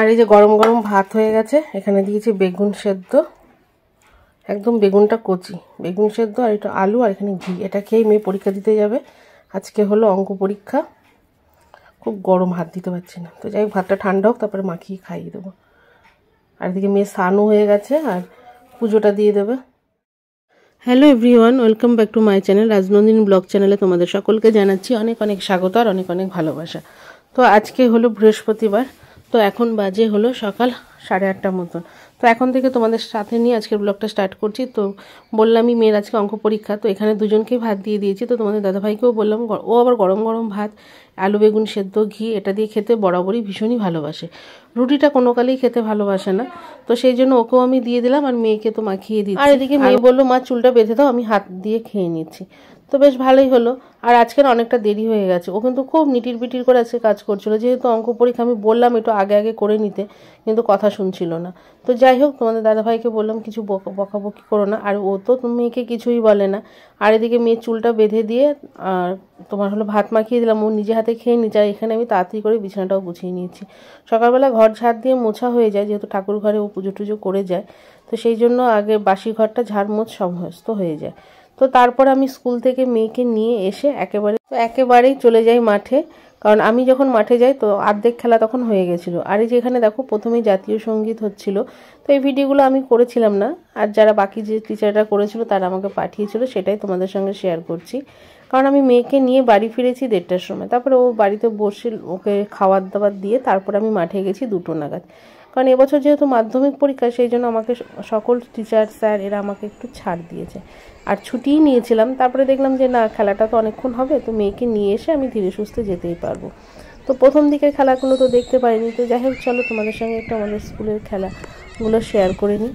আর এই যে গরম গরম ভাত হয়ে গেছে, এখানে দিয়েছি বেগুন সেদ্ধ, একদম বেগুনটা কচি বেগুন সেদ্ধ, আর একটু আলু, আর এখানে ঘি। এটা খেয়ে মেয়ে পরীক্ষা দিতে যাবে, আজকে হলো অঙ্ক পরীক্ষা। খুব গরম, হাত দিতে পারছি না। তো যাই হোক, ভাতটা ঠান্ডা হোক, তারপরে মাখিয়ে খাইয়ে দেবো। আর এদিকে মেয়ে স্নানও হয়ে গেছে, আর পুজোটা দিয়ে দেবে। Hello everyone, welcome back to my channel. Rajnandini blog চ্যানেলে তোমাদের সকলকে জানাচ্ছি অনেক অনেক স্বাগত আর অনেক অনেক ভালোবাসা। তো আজকে হলো বৃহস্পতিবার, তো এখন বাজে হলো সকাল 8:30 মতন। তো এখন থেকে তোমাদের সাথে নিয়ে আজকের ব্লগটা স্টার্ট করছি। তো বললামই মেয়ের আজকে অঙ্ক পরীক্ষা, তো এখানে দুজনকেই ভাত দিয়ে দিয়েছি। তো তোমাদের দাদাভাইকেও বললাম, ও আবার গরম গরম ভাত, আলু বেগুন সেদ্ধ, ঘি, এটা দিয়ে খেতে বরাবরই ভীষণই ভালোবাসে। রুটিটা কোনো কালেই খেতে ভালোবাসে না, তো সেই জন্য ওকেও আমি দিয়ে দিলাম, আর মেয়েকে তো মাখিয়ে দিই। আর এদিকে মেয়ে বললো, মা চুলটা বেঁধে দাও, আমি হাত দিয়ে খেয়ে নিচ্ছি। তো বেশ ভালোই হলো। আর আজকের অনেকটা দেরি হয়ে গেছে, ও কিন্তু খুব নিটির পিটির করে আজকে কাজ করছিল, যেহেতু অঙ্ক পরীক্ষা। আমি বললাম একটু আগে আগে করে নিতে, কিন্তু কথা শুনছিল না। তো যাই হোক, তোমাদের দাদাভাইকে বললাম কিছু বকাবকি করো না, আর ও তো মেয়েকে কিছুই বলে না। আর এদিকে মেয়ের চুলটা বেঁধে দিয়ে আর তোমার হলো ভাত মাখিয়ে দিলাম, ও নিজে হাতে খেয়ে নিচ্ছে। আর এখানে আমি তাড়াতাড়ি করে বিছানাটাও গুছিয়ে নিয়েছি। সকালবেলা ঘর ঝাড় দিয়ে মোছা হয়ে যায়, যেহেতু ঠাকুর ঘরে ও পুজো টুজো করে যায়, তো সেই জন্য আগে বাসি ঘরটা ঝাড় মোছ সমস্ত হয়ে যায়। তো তারপর আমি স্কুল থেকে মেয়েকে নিয়ে এসে একেবারেই চলে যাই মাঠে, কারণ আমি যখন মাঠে যাই তো অর্ধেক খেলা তখন হয়ে গেছিলো। আর এই যে এখানে দেখো, প্রথমেই জাতীয় সঙ্গীত হচ্ছিল, তো এই ভিডিওগুলো আমি করেছিলাম না, আর যারা বাকি যে টিচাররা করেছিল তারা আমাকে পাঠিয়েছিল, সেটাই তোমাদের সঙ্গে শেয়ার করছি। কারণ আমি মেয়েকে নিয়ে বাড়ি ফিরেছি 1:30টার সময়, তারপরে ও বাড়িতে বসে ওকে খাবার দাবার দিয়ে তারপর আমি মাঠে গেছি 2টো নাগাদ। কারণ এবছর যেহেতু মাধ্যমিক পরীক্ষা, সেই জন্য আমাকে সকল টিচার স্যার এরা আমাকে একটু ছাড় দিয়েছে, আর ছুটিই নিয়েছিলাম। তারপরে দেখলাম যে না, খেলাটা তো অনেকক্ষণ হবে, তো মেয়েকে নিয়ে এসে আমি ধীরে সুস্থে যেতেই পারবো। তো প্রথম দিকের খেলাগুলো তো দেখতে পারিনি, তো যাই হোক চলো তোমাদের সঙ্গে একটু আমাদের স্কুলের খেলাগুলো শেয়ার করে নিই।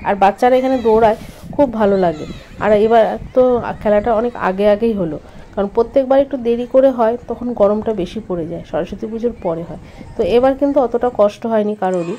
আর বাচ্চারা এখানে দৌড়ায়, খুব ভালো লাগে। আর এবার তো খেলাটা অনেক আগেই হলো, কারণ প্রত্যেকবার একটু দেরি করে হয়, তখন গরমটা বেশি পড়ে যায়, সরস্বতী পুজোর পরে হয়। তো এবার কিন্তু অতটা কষ্ট হয়নি কারোরই।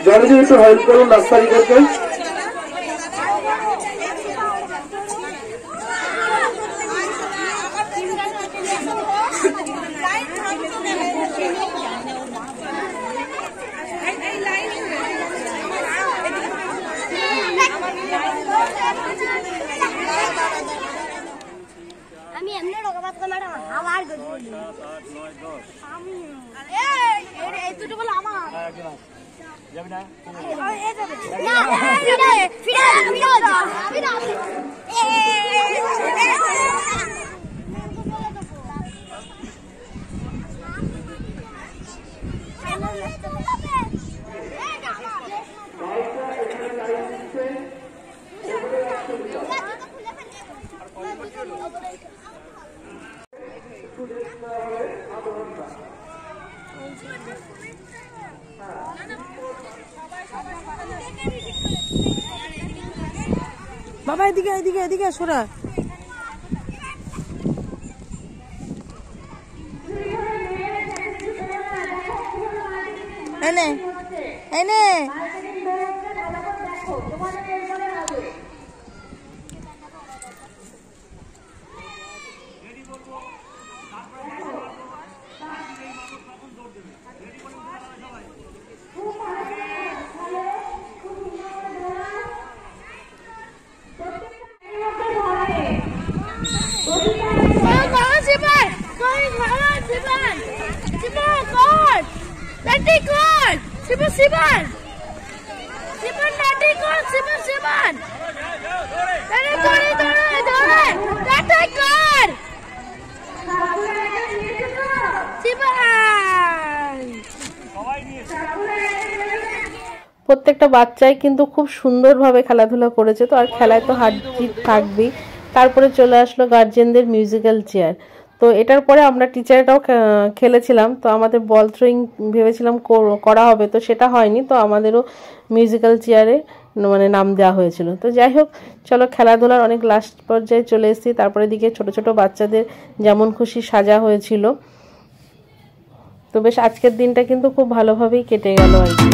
জলদি একটু হেল্প করুন নার্সারিদেরকে। আমি এমনি রকমাত করে ম্যাডাম আমার গদি আমি এই দুটো বল আমার যাবে না এই যাবে না ফিরে বাবা এদিকে এদিকে এদিকে সরা। এনে এনে প্রত্যেকটা বাচ্চাই কিন্তু খুব সুন্দরভাবে খেলাধুলা করেছে। তো আর খেলায় তো হার জিত থাকবেই। তারপরে চলে আসলো গার্জেনদের মিউজিক্যাল চেয়ার। তো এটার পরে আমরা টিচারটাও খেলেছিলাম। তো আমাদের বল থ্রোয়িং ভেবেছিলাম করা হবে, তো সেটা হয়নি। তো আমাদেরও মিউজিক্যাল চেয়ারে মানে নাম দেওয়া হয়েছিল। তো যাই হোক, চলো খেলাধুলার অনেক লাস্ট পর্যায়ে চলে এসেছি। তারপরে দিকে ছোট ছোট বাচ্চাদের যেমন খুশি সাজা হয়েছিল। তো বেশ আজকের দিনটা কিন্তু খুব ভালোভাবেই কেটে গেল আর কি।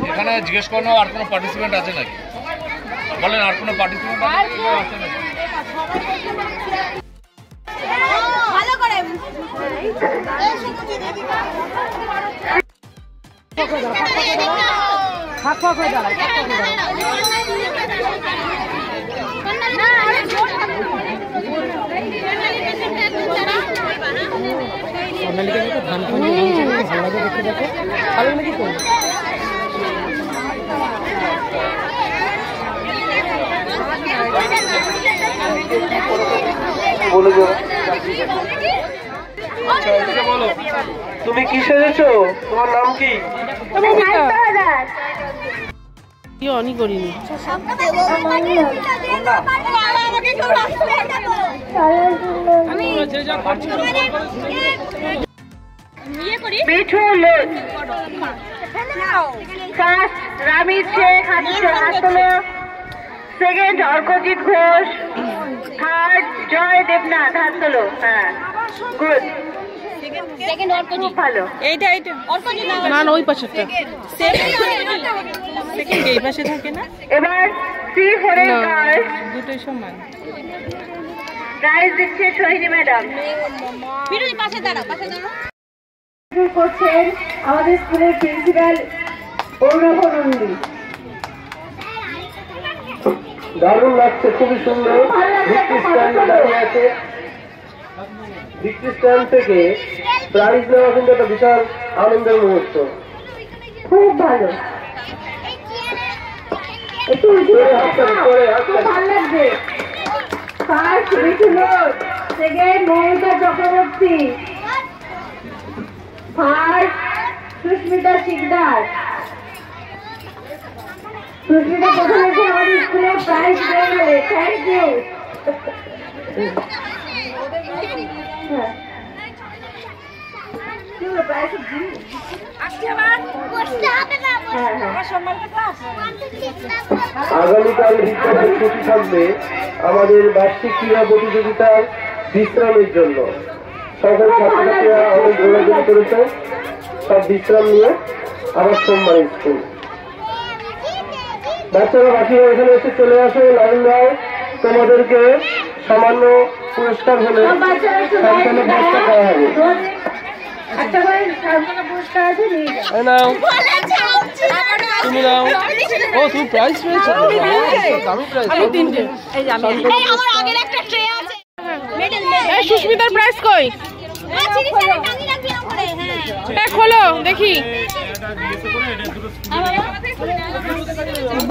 এখানে জিজ্ঞেস করো আর কোনো পার্টিসিপেন্ট আছে নাকি, বলেন আর কোনো পার্টিসিপেন্ট আছে নাকি? ভালো করে তুমি কি সেজেছো? তোমার নাম কি? অনি করিনি। মিঠু লোক, ফার্স্ট রামিজ শেখ হাত তোলো, সেকেন্ড অর্কজিৎ ঘোষ, থার্ড জয় দেবনাথ হাত তোলো। হ্যাঁ, গুড, খুব ভালো। এইটা না না, ওই পাশেরটা সেকেন্ড এই পাশে থাকে না। এবার C4 এর গার্লস দুটোই সমান। প্রাইজ দিচ্ছে সোহিনী ম্যাডাম। পাশে দাঁড়া, পাশে দাঁড়া। করছেন আমাদের স্কুলের প্রিন্সিপাল অরুণাভ নন্দী। দারুণ লাগছে, খুবই সুন্দর। ভিক্টরি স্ট্যান্ড দাঁড়িয়ে আছে। ভিক্টরি স্ট্যান্ড থেকে প্রাইজ নেওয়া কিন্তু একটা বিশাল আনন্দের মুহূর্ত। খুব ভালো, একটু ভালো লাগছে। First Bishnulok, second Mamata Chakraborty, first Susmita Sikdar. Susmita প্রথম এসে আমাদের স্কুলে প্রাইজ পেয়ে গেলে, থ্যাংক ইউ। আগামীকাল বিদ্যালয় ছুটি থাকবে আমাদের বার্ষিক ক্রীড়া প্রতিযোগিতার বিশ্রামের জন্য। সকল ছাত্রছাত্রীরা অনেক দৌড়াদৌড়ি করেছে, সব বিশ্রাম নিয়ে আবার সোমবার স্কুল। বাচ্চারা বাকিরা এখানে এসে চলে আসে। লাইনরাও তোমাদেরকে সামান্য পুরস্কার হলে সান্ত্বনা পুরস্কার দেওয়া হবে। তুমি নাও। ও তুমি প্রাইজ পেয়েছো? দামি প্রাইজ। সুস্মিতার প্রাইজ কই? খোলো দেখি।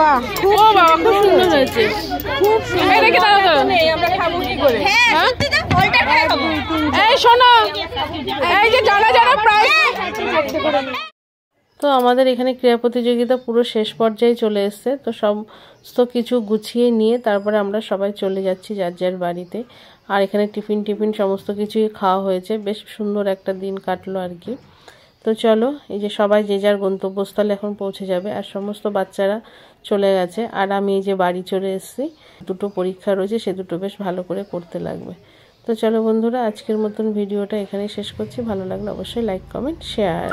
বাহ, খুব বাবা, খুব সুন্দর হয়েছে, খুব সুন্দর। দেখে দাঁড়াও, আমরা খাবো কি করে? এই শোনো, এই যে যারা যারা প্রাইজ তো আমাদের এখানে ক্রীড়া প্রতিযোগিতা পুরো শেষ পর্যায়ে চলে এসছে। তো সমস্ত কিছু গুছিয়ে নিয়ে তারপরে আমরা সবাই চলে যাচ্ছি যার যার বাড়িতে। আর এখানে টিফিন সমস্ত কিছুই খাওয়া হয়েছে, বেশ সুন্দর একটা দিন কাটলো আর কি। তো চলো, এই যে সবাই যে যার গন্তব্যস্থলে এখন পৌঁছে যাবে, আর সমস্ত বাচ্চারা চলে গেছে। আর আমি এই যে বাড়ি চলে এসেছি, দুটো পরীক্ষা রয়েছে, সে দুটো বেশ ভালো করে করতে লাগবে। তো চলো বন্ধুরা, আজকের মতন ভিডিওটা এখানেই শেষ করছি। ভালো লাগলে অবশ্যই লাইক, কমেন্ট, শেয়ার।